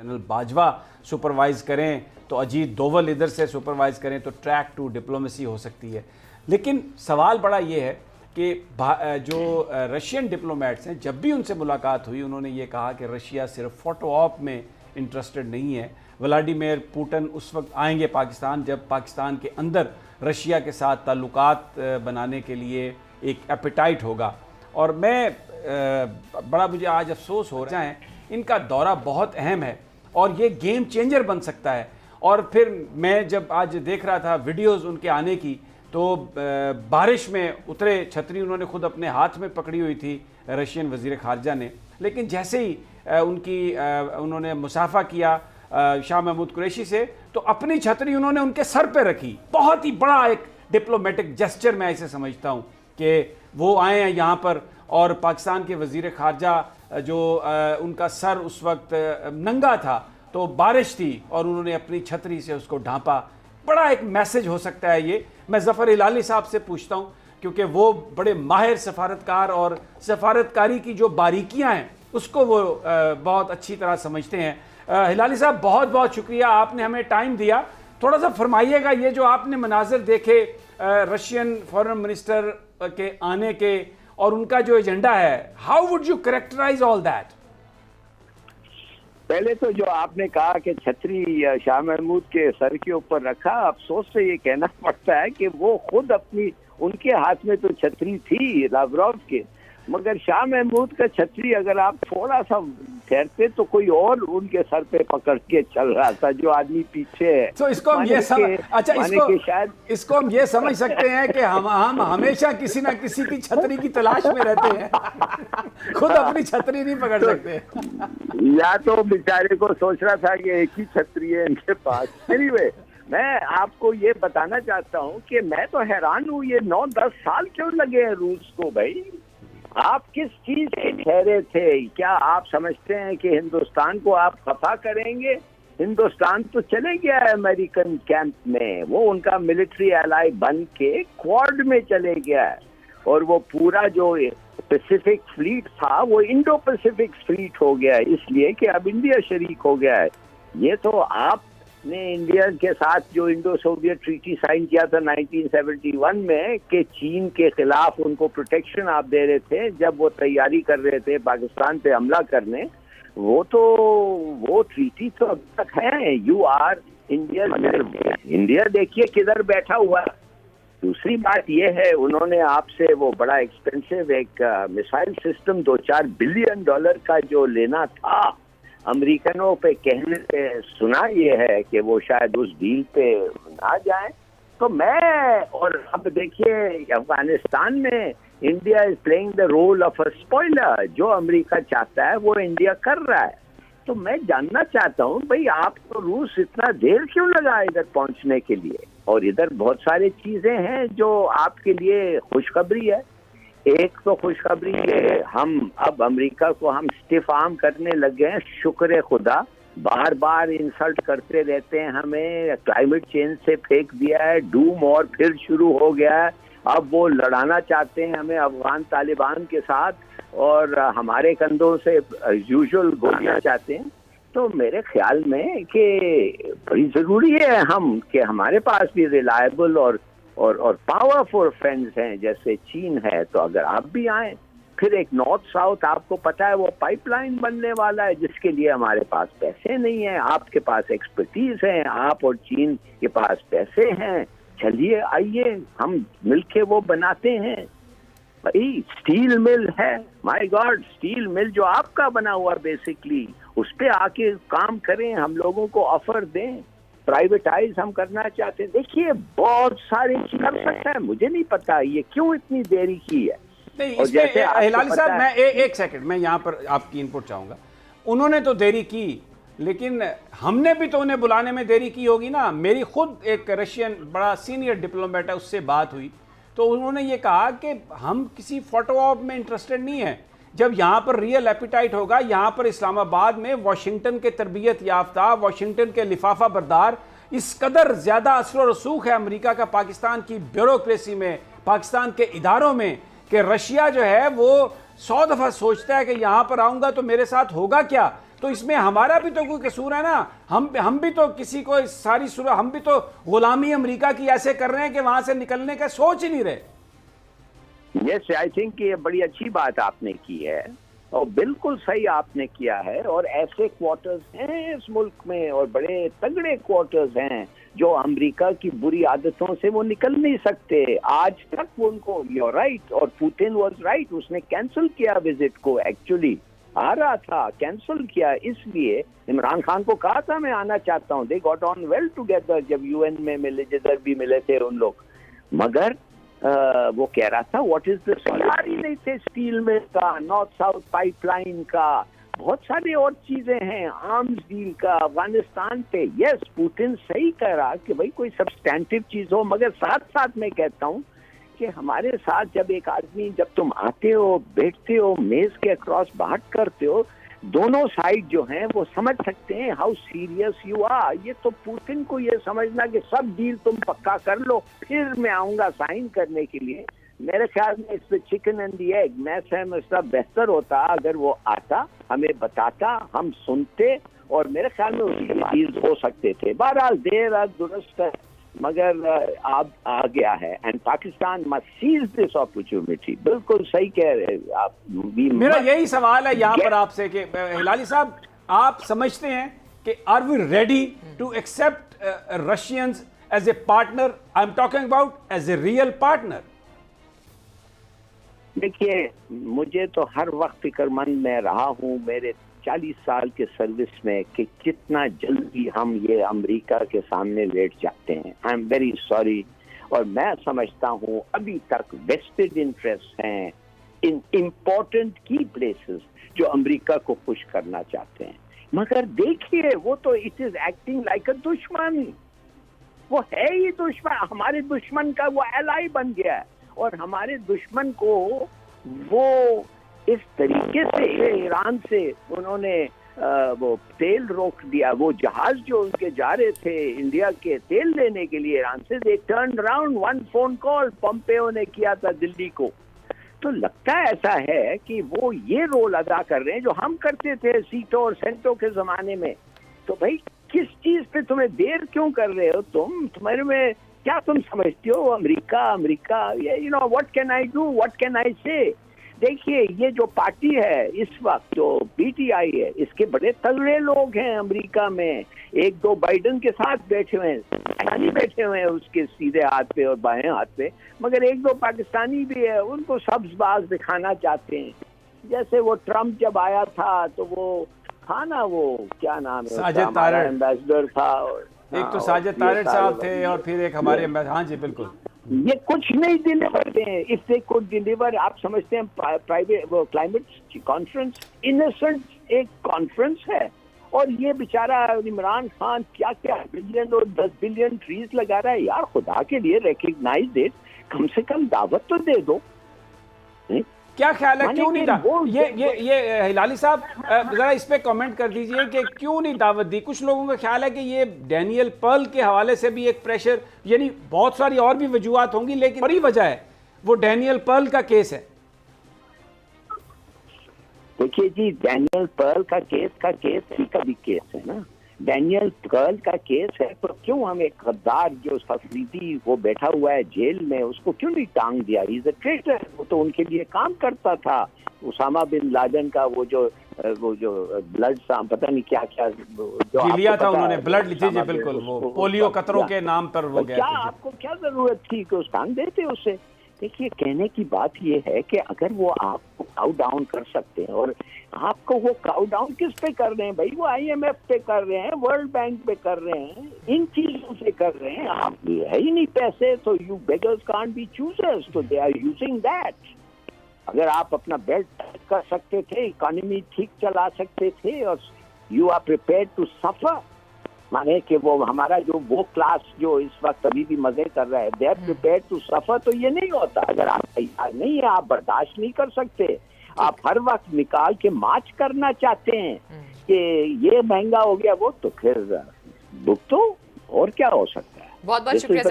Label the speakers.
Speaker 1: General Bajwa supervise करें, तो अजीत डोवल इधर से सुपरवाइज करें, तो ट्रैक टू डिप्लोमेसी हो सकती है। लेकिन सवाल बड़ा ये है कि जो रशियन डिप्लोमेट्स हैं, जब भी उनसे मुलाकात हुई उन्होंने ये कहा कि रशिया सिर्फ फोटो ऑप में इंटरेस्टेड नहीं है। व्लादिमीर पुतिन उस वक्त आएंगे पाकिस्तान जब पाकिस्तान के अंदर रशिया के साथ ताल्लुकात बनाने के लिए एक एपेटाइट होगा। और मैं मुझे आज अफसोस हो रहा है, इनका दौरा बहुत अहम है और ये गेम चेंजर बन सकता है। और फिर मैं जब आज देख रहा था वीडियोस उनके आने की, तो बारिश में उतरे, छतरी उन्होंने खुद अपने हाथ में पकड़ी हुई थी रशियन वज़ीर ख़ारजा ने, लेकिन जैसे ही उन्होंने मुसाफा किया शाह महमूद कुरैशी से, तो अपनी छतरी उन्होंने उनके सर पे रखी। बहुत ही बड़ा एक डिप्लोमेटिक जेस्चर मैं इसे समझता हूँ कि वो आए हैं यहाँ पर और पाकिस्तान के वज़ीर ख़ारजा जो उनका सर उस वक्त नंगा था, तो बारिश थी और उन्होंने अपनी छतरी से उसको ढांपा। बड़ा एक मैसेज हो सकता है ये। मैं ज़फ़र हिलाली साहब से पूछता हूँ, क्योंकि वो बड़े माहिर सफारतकार और सफारतकारी की जो बारीकियाँ हैं उसको वो बहुत अच्छी तरह समझते हैं। हिलाली साहब, बहुत बहुत शुक्रिया, आपने हमें टाइम दिया। थोड़ा सा फरमाइएगा, ये जो आपने मनाजिर देखे रशियन फॉरेन मिनिस्टर के आने के और उनका जो एजेंडा है, how would you characterise all that?
Speaker 2: पहले तो जो आपने कहा कि छतरी शाह महमूद के सर के ऊपर रखा, अफसोस से ये कहना पड़ता है कि वो खुद अपनी, उनके हाथ में तो छतरी थी लावरोव के, मगर शाह महमूद का छतरी अगर आप थोड़ा सा ठहरते तो कोई और उनके सर पे पकड़ के चल रहा था जो आदमी पीछे है।
Speaker 1: तो इसको हम ये इसको हम ये समझ सकते हैं कि हम हमेशा किसी ना किसी की छतरी की तलाश में रहते हैं, खुद अपनी छतरी नहीं पकड़ सकते।
Speaker 2: या तो बेचारे को सोच रहा था कि एक ही छतरी है इनके पास। एनीवे, मैं आपको ये बताना चाहता हूँ कि मैं तो हैरान हूँ, ये 9-10 साल क्यों लगे हैं रूस को? भाई, आप किस चीज से ठहरे थे? क्या आप समझते हैं कि हिंदुस्तान को आप खफा करेंगे? हिंदुस्तान तो चले गया है अमेरिकन कैंप में, वो उनका मिलिट्री एलाई बन के क्वाड में चले गया है, और वो पूरा जो पैसिफिक फ्लीट था वो इंडो पैसिफिक फ्लीट हो गया है, इसलिए कि अब इंडिया शरीक हो गया है। ये तो आपने इंडिया के साथ जो इंडो सोवियत ट्रीटी साइन किया था 1971 में कि चीन के खिलाफ उनको प्रोटेक्शन आप दे रहे थे जब वो तैयारी कर रहे थे पाकिस्तान पे हमला करने, वो ट्रीटी तो अब तक है। यू आर इंडिया देखिए किधर बैठा हुआ है। दूसरी बात यह है, उन्होंने आपसे वो बड़ा एक्सपेंसिव एक मिसाइल सिस्टम $2-4 बिलियन का जो लेना था, अमेरिकनों पे कहने पे सुना ये है कि वो शायद उस डील पे ना जाए। तो मैं, और अब देखिए अफगानिस्तान में India is playing the role of a spoiler, जो अमेरिका चाहता है वो इंडिया कर रहा है। तो मैं जानना चाहता हूँ भाई, आपको रूस इतना देर क्यों लगा इधर पहुंचने के लिए? और इधर बहुत सारी चीजें हैं जो आपके लिए खुशखबरी है। एक तो खुशखबरी ये, हम अब अमेरिका को हम स्टिफ आर्म करने लग गए हैं, शुक्र खुदा। बार बार इंसल्ट करते रहते हैं हमें, क्लाइमेट चेंज से फेंक दिया है, डूम और फिर शुरू हो गया है। अब वो लड़ाना चाहते हैं हमें अफगान तालिबान के साथ, और हमारे कंधों से यूजुअल गोलियां चाहते हैं। तो मेरे ख्याल में कि बड़ी जरूरी है हम कि हमारे पास भी रिलायबल और पावरफुल फ्रेंड्स हैं जैसे चीन है। तो अगर आप भी आए, फिर एक नॉर्थ साउथ, आपको पता है वो पाइपलाइन बनने वाला है जिसके लिए हमारे पास पैसे नहीं है, आपके पास एक्सपर्टीज है, आप और चीन के पास पैसे हैं। चलिए आइए, हम मिलके वो बनाते हैं। भाई, स्टील मिल है, माय गॉड, स्टील मिल जो आपका बना हुआ बेसिकली, उस पे आके काम करें, हम लोगों को ऑफर दें। प्राइवेटाइज हम करना चाहते हैं। देखिए, बहुत सारी चीज कर सकता है, मुझे नहीं पता ये क्यों इतनी देरी की है।
Speaker 1: नहीं, इसमें हिलाली साहब, मैं एक सेकंड, मैं यहाँ पर आपकी इनपुट चाहूंगा। उन्होंने तो देरी की, लेकिन हमने भी तो उन्हें बुलाने में देरी की होगी ना। मेरी खुद एक रशियन बड़ा सीनियर डिप्लोमेट है, उससे बात हुई, तो उन्होंने ये कहा कि हम किसी फोटो ऑप में इंटरेस्टेड नहीं है। जब यहाँ पर रियल एपिटाइट होगा, यहाँ पर इस्लामाबाद में वाशिंगटन के तरबियत याफ्ता, वाशिंगटन के लिफाफा बरदार, इस कदर ज़्यादा असर रसूख है अमेरिका का पाकिस्तान की ब्यूरोक्रेसी में, पाकिस्तान के इदारों में, कि रशिया जो है वो 100 दफ़ा सोचता है कि यहाँ पर आऊँगा तो मेरे साथ होगा क्या, तो इसमें हमारा भी तो कोई कसूर है ना। हम भी तो किसी को सारी सूरत, हम भी तो गुलामी अमेरिका की ऐसे कर रहे हैं कि वहां से निकलने का सोच ही नहीं रहे।
Speaker 2: यस, आई थिंक ये बड़ी अच्छी बात आपने की है और बिल्कुल सही आपने किया है। और ऐसे क्वार्टर्स हैं इस मुल्क में और बड़े तगड़े क्वार्टर्स हैं जो अमेरिका की बुरी आदतों से वो निकल नहीं सकते आज तक। वो उनको, यूर राइट, और पुतिन वाज राइट, उसने कैंसिल किया विजिट को। एक्चुअली आ रहा था, कैंसिल किया, इसलिए इमरान खान को कहा था मैं आना चाहता हूँ। They got on well together, जब यूएन में मिले, जिधर भी मिले थे उन लोग। मगर वो कह रहा था व्हाट इज दिस, तैयार ही नहीं थे स्टील मिल का, नॉर्थ साउथ पाइपलाइन का, बहुत सारी और चीजें हैं, आर्म्स डील का, अफगानिस्तान पे। यस, पुतिन सही कह रहा कि भाई कोई सब्सटैंटिव चीज हो। मगर साथ साथ मैं कहता हूँ कि हमारे साथ जब एक आदमी, जब तुम आते हो, बैठते हो, मेज के अक्रॉस बात करते हो, दोनों साइड जो हैं वो समझ सकते हैं हाउ सीरियस यू आर। ये तो पुतिन को ये समझना कि सब डील तुम पक्का कर लो फिर मैं आऊंगा साइन करने के लिए, मेरे ख्याल में इस पे चिकन एंड दी एग। मैं समझता बेहतर होता अगर वो आता, हमें बताता, हम सुनते, और मेरे ख्याल में उसी डील्स हो सकते थे। बहरहाल देर आज दुरुस्त है, मगर आप आ गया है and Pakistan must seize this opportunity. बिल्कुल सही कह रहे हैं आप।
Speaker 1: मेरा यही सवाल है यहाँ पर आपसे कि हिलाली साहब, आप समझते हैं कि are we ready to accept Russians as a partner? I am talking about as a real partner.
Speaker 2: देखिए, मुझे तो हर वक्त फिक्रमंद मैं रहा हूँ मेरे 40 साल के सर्विस में कि कितना जल्दी हम ये अमेरिका के सामने लेट जाते हैं। I am very sorry. और मैं समझता हूँ अभी तक वेस्टेड इंटरेस्ट हैं इन इम्पोर्टेंट की प्लेसेस जो अमेरिका को खुश करना चाहते हैं। मगर देखिए, वो तो इट इज एक्टिंग लाइक अ दुश्मन। वो है ही दुश्मन, हमारे दुश्मन का वो एलाई बन गया है। और हमारे दुश्मन को वो इस तरीके से ईरान से उन्होंने वो तेल रोक दिया। वो जहाज जो उनके जा रहे थे इंडिया के तेल लेने के लिए ईरान से, they turn around, one phone call Pompeo ने किया था दिल्ली को। तो लगता है ऐसा है कि वो ये रोल अदा कर रहे हैं जो हम करते थे सीटों और सेंटों के जमाने में। तो भाई किस चीज पे तुम्हें देर क्यों कर रहे हो तुम? तुम्हारे में क्या तुम समझते हो अमेरिका ये, you know, what can I do, what can I से? देखिए, ये जो पार्टी है इस वक्त, जो पीटीआई है, इसके बड़े तगड़े लोग हैं अमेरिका में। एक दो बाइडेन के साथ बैठे हुए हैं, बैठे हुए हैं उसके सीधे हाथ पे और बाएं हाथ पे, मगर एक दो पाकिस्तानी भी है, उनको सब्जबाज दिखाना चाहते हैं। जैसे वो ट्रम्प जब आया था तो वो था ना, वो क्या नाम है,
Speaker 1: साजिद तारिक
Speaker 2: एम्बेसडर था।
Speaker 1: एक तो साजिद तारिक साहब थे और फिर एक हमारे एम्बेसडर। हाँ जी, बिल्कुल।
Speaker 2: ये कुछ नहीं डिलीवर दें। इफ दे कुड डिलीवर, आप समझते हैं प्राइवेट वो क्लाइमेट कॉन्फ्रेंस इनोसेंट एक कॉन्फ्रेंस है, और ये बेचारा इमरान खान क्या क्या बिलियन और 10 बिलियन ट्रीज लगा रहा है। यार खुदा के लिए रिकग्नाइज इट, कम से कम दावत तो दे दो।
Speaker 1: क्या ख्याल है, क्यों नहीं ये हिलाली साहब जरा इस पे कमेंट कर दीजिए कि क्यों नहीं दावत दी? कुछ लोगों का ख्याल है कि ये डैनियल पर्ल के हवाले से भी एक प्रेशर, यानी बहुत सारी और भी वजूहात होंगी, लेकिन बड़ी वजह है वो डैनियल पर्ल का केस है।
Speaker 2: देखिए जी, डैनियल पर्ल का भी केस है ना। डैनियल पर्ल का केस है तो क्यों हम एक गद्दार जो अफरीदी वो बैठा हुआ है जेल में, उसको क्यों नहीं टांग दिया? He is a traitor. वो तो उनके लिए काम करता था। उसामा बिन लादेन का वो जो ब्लड, पता नहीं क्या क्या जो
Speaker 1: लिया था उन्होंने, ब्लड लीजिए, बिल्कुल, वो पोलियो कतरों के नाम पर वो गया।
Speaker 2: क्या आपको क्या जरूरत थी कि उस टांग देते उसे? देखिए, कहने की बात ये है कि अगर वो आपको काउ डाउन कर सकते हैं, और आपको वो काउ डाउन किस पे कर रहे हैं भाई? वो IMF पे कर रहे हैं, वर्ल्ड बैंक पे कर रहे हैं, इन चीजों से कर रहे हैं। आप है ही नहीं पैसे, तो you beggars can't be choosers, तो दे आर यूजिंग दैट। अगर आप अपना बेल्ट कर सकते थे, इकोनॉमी ठीक चला सकते थे, और you are prepared to suffer, माने कि वो हमारा जो वो क्लास जो इस वक्त अभी भी मजे कर रहा है, they are prepared to suffer, तो ये नहीं होता। अगर आप तैयार नहीं है, आप बर्दाश्त नहीं कर सकते, आप हर वक्त निकाल के मार्च करना चाहते हैं कि ये महंगा हो गया वो, तो फिर भुगतो, और क्या हो सकता है?
Speaker 3: बहुत बहुत शुक्रिया।